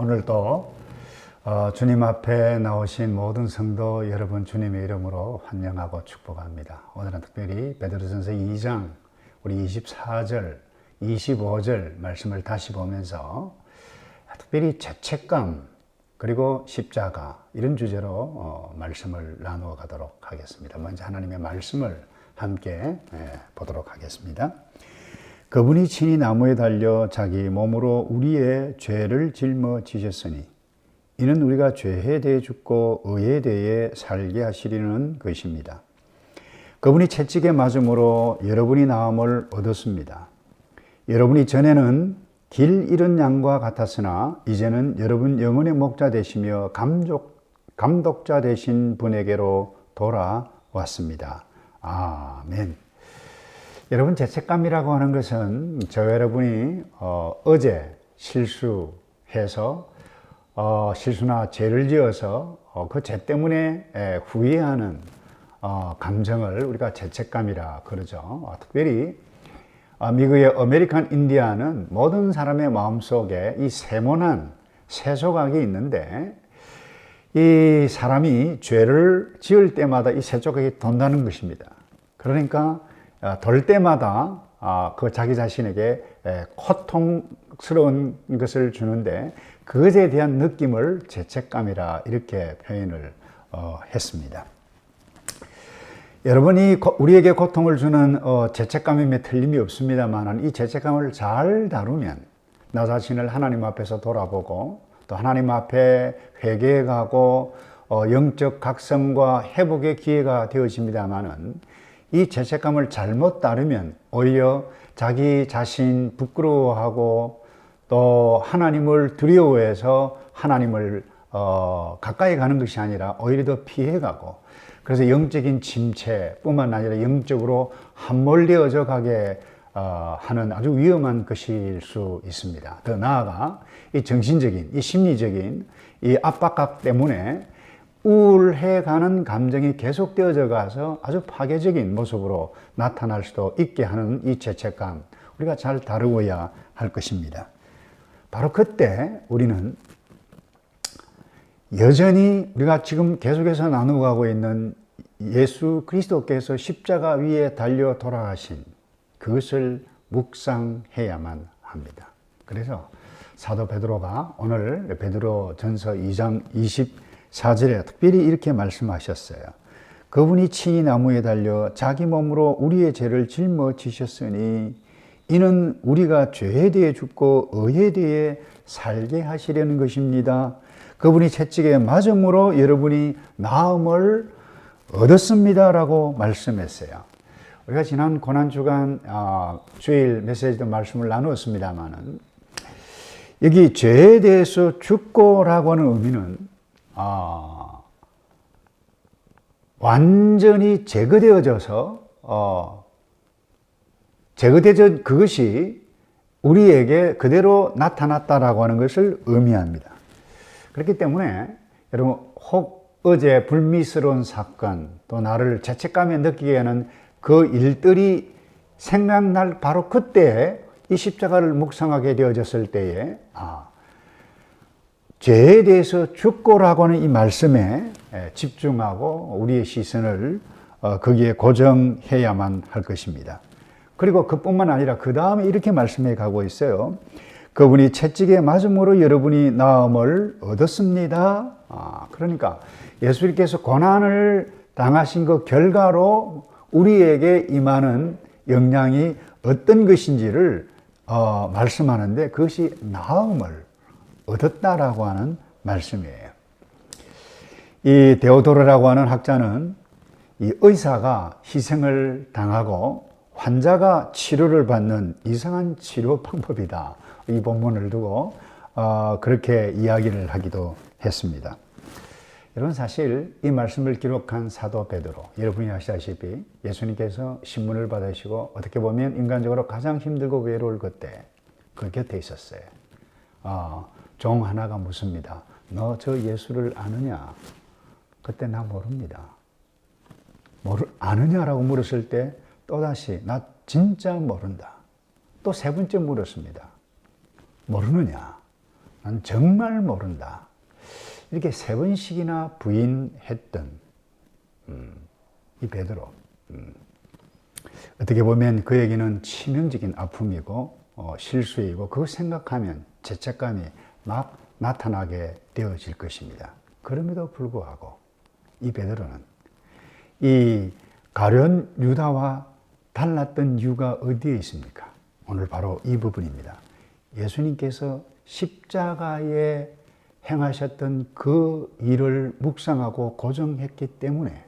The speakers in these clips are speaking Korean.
오늘도 주님 앞에 나오신 모든 성도 여러분 주님의 이름으로 환영하고 축복합니다. 오늘은 특별히 베드로전서 2장 우리 24절, 25절 말씀을 다시 보면서 특별히 죄책감 그리고 십자가 이런 주제로 말씀을 나누어 가도록 하겠습니다. 먼저 하나님의 말씀을 함께 보도록 하겠습니다. 그분이 친히 나무에 달려 자기 몸으로 우리의 죄를 짊어지셨으니 이는 우리가 죄에 대해 죽고 의에 대해 살게 하시려는 것입니다. 그분이 채찍에 맞음으로 여러분이 나음을 얻었습니다. 여러분이 전에는 길 잃은 양과 같았으나 이제는 여러분 영혼의 목자 되시며 감독자 되신 분에게로 돌아왔습니다. 아멘. 여러분, 죄책감이라고 하는 것은 저 여러분이 어제 실수해서 실수나 죄를 지어서 그 죄 때문에 후회하는 감정을 우리가 죄책감이라 그러죠. 특별히 미국의 아메리칸 인디안은 모든 사람의 마음속에 이 세모난 세조각이 있는데 이 사람이 죄를 지을 때마다 이 세조각이 돈다는 것입니다. 그러니까 돌 때마다 그 자기 자신에게 고통스러운 것을 주는데 그것에 대한 느낌을 죄책감이라 이렇게 표현을 했습니다. 여러분이 우리에게 고통을 주는 죄책감임에 틀림이 없습니다만 이 죄책감을 잘 다루면 나 자신을 하나님 앞에서 돌아보고 또 하나님 앞에 회개해 가고 영적 각성과 회복의 기회가 되어집니다만은 이 죄책감을 잘못 따르면 오히려 자기 자신 부끄러워하고 또 하나님을 두려워해서 하나님을 가까이 가는 것이 아니라 오히려 더 피해가고 그래서 영적인 침체뿐만 아니라 영적으로 함몰되어져 가게 하는 아주 위험한 것일 수 있습니다. 더 나아가 이 정신적인, 이 심리적인 이 압박감 때문에 우울해가는 감정이 계속되어져 가서 아주 파괴적인 모습으로 나타날 수도 있게 하는 이 죄책감 우리가 잘 다루어야 할 것입니다. 바로 그때 우리는 여전히 우리가 지금 계속해서 나누어가고 있는 예수 그리스도께서 십자가 위에 달려 돌아가신 그것을 묵상해야만 합니다. 그래서 사도 베드로가 오늘 베드로전서 2장 24절에 특별히 이렇게 말씀하셨어요. 그분이 친히 나무에 달려 자기 몸으로 우리의 죄를 짊어지셨으니 이는 우리가 죄에 대해 죽고 의에 대해 살게 하시려는 것입니다. 그분이 채찍에 맞음으로 여러분이 나음을 얻었습니다 라고 말씀했어요. 우리가 지난 고난주간 주일 메시지도 말씀을 나누었습니다만 여기 죄에 대해서 죽고라고 하는 의미는 완전히 제거되어져서 제거되어진 그것이 우리에게 그대로 나타났다라고 하는 것을 의미합니다. 그렇기 때문에 여러분 혹 어제 불미스러운 사건 또 나를 죄책감에 느끼게 하는 그 일들이 생각날 바로 그때 이 십자가를 묵상하게 되어졌을 때에 죄에 대해서 죽고라고 하는 이 말씀에 집중하고 우리의 시선을 거기에 고정해야만 할 것입니다. 그리고 그뿐만 아니라 그 다음에 이렇게 말씀해 가고 있어요. 그분이 채찍에 맞음으로 여러분이 나음을 얻었습니다. 그러니까 예수님께서 고난을 당하신 그 결과로 우리에게 임하는 영향이 어떤 것인지를 말씀하는데 그것이 나음을 얻었다라고 하는 말씀이에요. 이 데오도르라고 하는 학자는 이 의사가 희생을 당하고 환자가 치료를 받는 이상한 치료 방법이다. 이 본문을 두고 그렇게 이야기를 하기도 했습니다. 여러분 사실 이 말씀을 기록한 사도 베드로 여러분이 아시다시피 예수님께서 신문을 받으시고 어떻게 보면 인간적으로 가장 힘들고 외로울 그때 그 곁에 있었어요. 종 하나가 묻습니다. 너 저 예수를 아느냐? 그때 나 모릅니다. 아느냐라고 물었을 때 또다시 나 진짜 모른다. 또 세 번째 물었습니다. 모르느냐? 난 정말 모른다. 이렇게 3번씩이나 부인했던 이 베드로. 어떻게 보면 그에게는 치명적인 아픔이고 실수이고 그거 생각하면 죄책감이 막 나타나게 되어질 것입니다. 그럼에도 불구하고 이 베드로는 이 가룟 유다와 달랐던 이유가 어디에 있습니까? 오늘 바로 이 부분입니다. 예수님께서 십자가에 행하셨던 그 일을 묵상하고 고정했기 때문에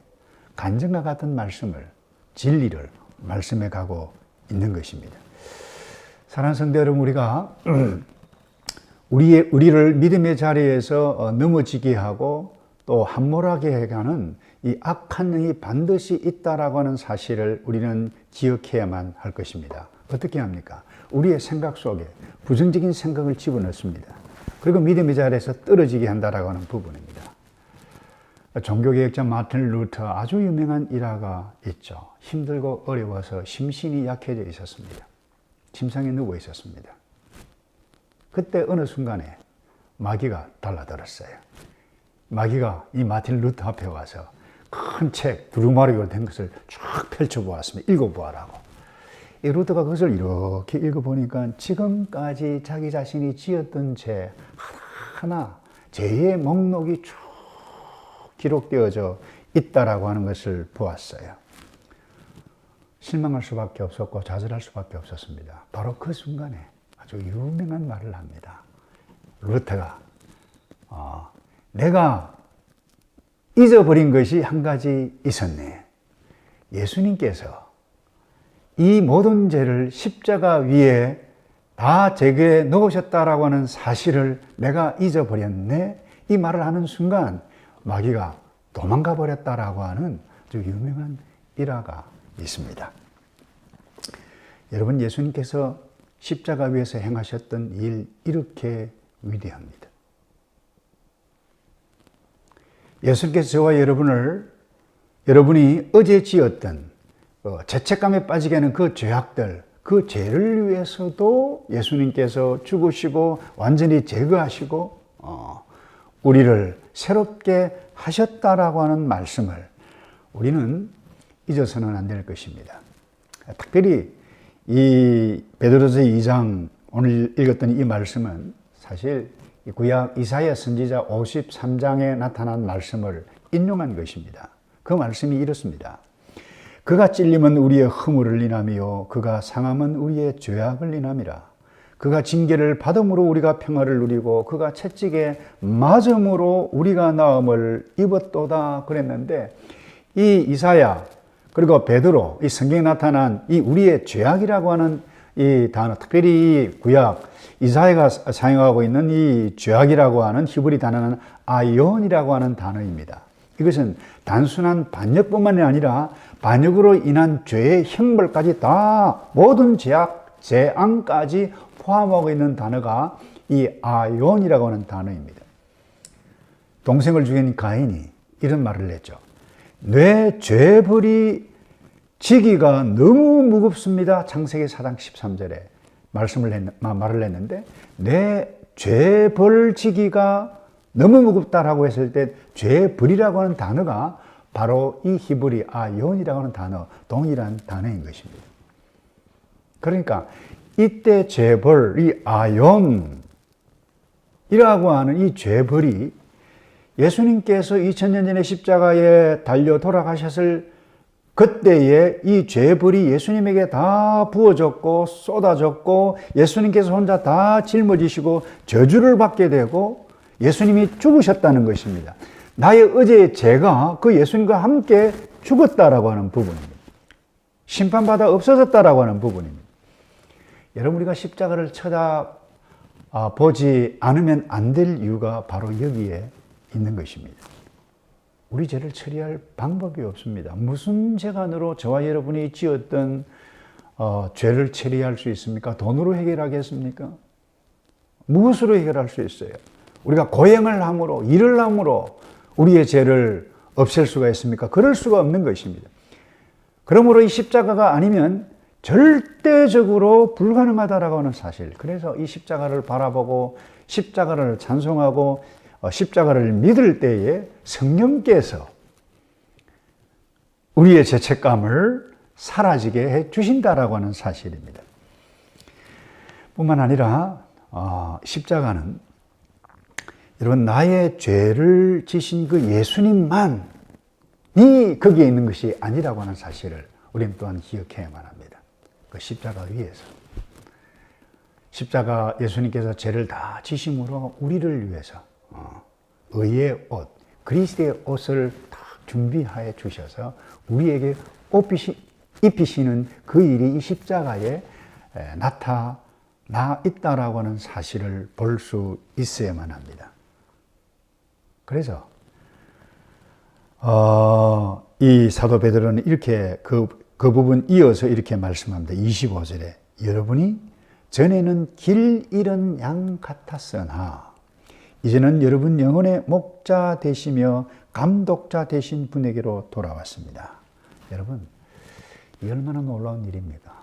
간증과 같은 말씀을, 진리를 말씀해 가고 있는 것입니다. 사랑하는 성도 여러분, 우리가 우리를 믿음의 자리에서 넘어지게 하고 또 함몰하게 해가는 이 악한 영이 반드시 있다라고 하는 사실을 우리는 기억해야만 할 것입니다. 어떻게 합니까? 우리의 생각 속에 부정적인 생각을 집어넣습니다. 그리고 믿음의 자리에서 떨어지게 한다라고 하는 부분입니다. 종교개혁자 마틴 루터 아주 유명한 일화가 있죠. 힘들고 어려워서 심신이 약해져 있었습니다. 침상에 누워 있었습니다. 그때 어느 순간에 마귀가 달라들었어요. 마귀가 이 마틴 루터 앞에 와서 큰 책, 두루마리로 된 것을 쫙 펼쳐보았습니다. 읽어보아라고. 이 루터가 그것을 이렇게 읽어보니까 지금까지 자기 자신이 지었던 죄 하나하나 죄의 목록이 쭉 기록되어져 있다라고 하는 것을 보았어요. 실망할 수밖에 없었고 좌절할 수밖에 없었습니다. 바로 그 순간에 아주 유명한 말을 합니다. 루터가 내가 잊어버린 것이 한 가지 있었네. 예수님께서 이 모든 죄를 십자가 위에 다 제게 넣으셨다라고 하는 사실을 내가 잊어버렸네. 이 말을 하는 순간 마귀가 도망가 버렸다라고 하는 아주 유명한 일화가 있습니다. 여러분, 예수님께서 십자가 위에서 행하셨던 일 이렇게 위대합니다. 예수님께서 저와 여러분이 어제 지었던 죄책감에 빠지게 하는 그 죄악들, 그 죄를 위해서도 예수님께서 죽으시고 완전히 제거하시고 우리를 새롭게 하셨다라고 하는 말씀을 우리는 잊어서는 안 될 것입니다. 특별히 이 베드로서 2장 오늘 읽었던 이 말씀은 사실 구약 이사야 선지자 53장에 나타난 말씀을 인용한 것입니다. 그 말씀이 이렇습니다. 그가 찔림은 우리의 허물을 인하며 그가 상함은 우리의 죄악을 인함이라. 그가 징계를 받음으로 우리가 평화를 누리고 그가 채찍에 맞음으로 우리가 나음을 입었도다 그랬는데 이 이사야 그리고 베드로 이 성경에 나타난 이 우리의 죄악이라고 하는 이 단어, 특별히 이 구약 이사야가 사용하고 있는 이 죄악이라고 하는 히브리 단어는 아이온이라고 하는 단어입니다. 이것은 단순한 반역뿐만이 아니라 반역으로 인한 죄의 형벌까지 다 모든 재앙까지 포함하고 있는 단어가 이 아이온이라고 하는 단어입니다. 동생을 죽인 가인이 이런 말을 했죠. 내 죄벌이 지기가 너무 무겁습니다. 창세기 4장 13절에 말을 했는데 내 죄벌 지기가 너무 무겁다라고 했을 때 죄벌이라고 하는 단어가 바로 이 히브리 아이온이라고 하는 단어, 동일한 단어인 것입니다. 그러니까 이때 죄벌, 이 아이온이라고 하는 이 죄벌이 예수님께서 2000년 전에 십자가에 달려 돌아가셨을 그때에 이 죄벌이 예수님에게 다 부어졌고 쏟아졌고 예수님께서 혼자 다 짊어지시고 저주를 받게 되고 예수님이 죽으셨다는 것입니다. 나의 어제의 죄가 그 예수님과 함께 죽었다라고 하는 부분입니다. 심판받아 없어졌다라고 하는 부분입니다. 여러분, 우리가 십자가를 쳐다보지 않으면 안 될 이유가 바로 여기에 있는 것입니다. 우리 죄를 처리할 방법이 없습니다. 무슨 재간으로 저와 여러분이 지었던 죄를 처리할 수 있습니까? 돈으로 해결하겠습니까? 무엇으로 해결할 수 있어요? 우리가 고행을 함으로, 일을 함으로 우리의 죄를 없앨 수가 있습니까? 그럴 수가 없는 것입니다. 그러므로 이 십자가가 아니면 절대적으로 불가능하다라고 하는 사실. 그래서 이 십자가를 바라보고 십자가를 찬송하고 십자가를 믿을 때에 성령께서 우리의 죄책감을 사라지게 해 주신다라고 하는 사실입니다. 뿐만 아니라 십자가는 여러분 나의 죄를 지신 그 예수님만이 거기에 있는 것이 아니라고 하는 사실을 우리는 또한 기억해야만 합니다. 그 십자가 위에서 십자가 예수님께서 죄를 다 지심으로 우리를 위해서 의의 옷, 그리스도의 옷을 다 준비하여 주셔서 우리에게 입히시는 그 일이 이 십자가에 나타나 있다라고 하는 사실을 볼 수 있어야만 합니다. 그래서 이 사도 베드로는 이렇게 그 부분 이어서 이렇게 말씀합니다. 25절에 여러분이 전에는 길 잃은 양 같았으나 이제는 여러분 영혼의 목자 되시며 감독자 되신 분에게로 돌아왔습니다. 여러분, 이 얼마나 놀라운 일입니까?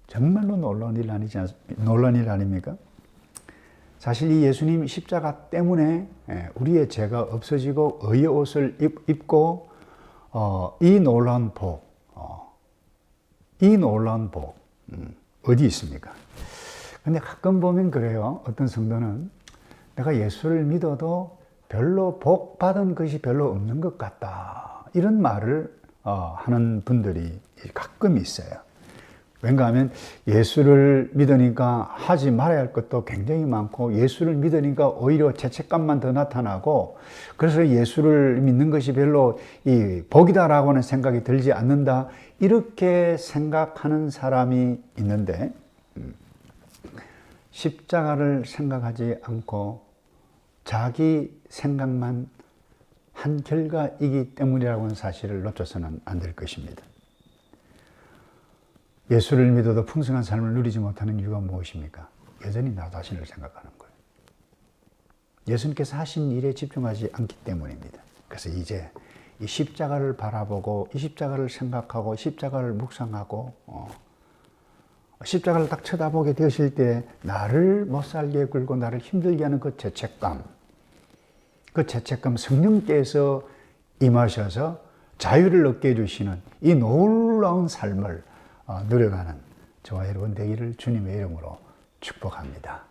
정말로 놀라운 일 아닙니까? 사실 이 예수님 십자가 때문에 우리의 죄가 없어지고 의의 옷을 입고 이 놀라운 복 어디 있습니까? 근데 가끔 보면 그래요. 어떤 성도는 내가 예수를 믿어도 별로 복 받은 것이 별로 없는 것 같다. 이런 말을 하는 분들이 가끔 있어요. 왠가 하면 예수를 믿으니까 하지 말아야 할 것도 굉장히 많고 예수를 믿으니까 오히려 죄책감만 더 나타나고 그래서 예수를 믿는 것이 별로 이 복이다라고 하는 생각이 들지 않는다. 이렇게 생각하는 사람이 있는데 십자가를 생각하지 않고 자기 생각만 한 결과이기 때문이라고 하는 사실을 놓쳐서는 안 될 것입니다. 예수를 믿어도 풍성한 삶을 누리지 못하는 이유가 무엇입니까? 여전히 나 자신을 생각하는 거예요. 예수님께서 하신 일에 집중하지 않기 때문입니다. 그래서 이제 이 십자가를 바라보고 이 십자가를 생각하고 십자가를 묵상하고 십자가를 딱 쳐다보게 되실 때 나를 못살게 굴고 나를 힘들게 하는 그 죄책감 성령께서 임하셔서 자유를 얻게 해주시는 이 놀라운 삶을 누려가는 저와 여러분 되기를 주님의 이름으로 축복합니다.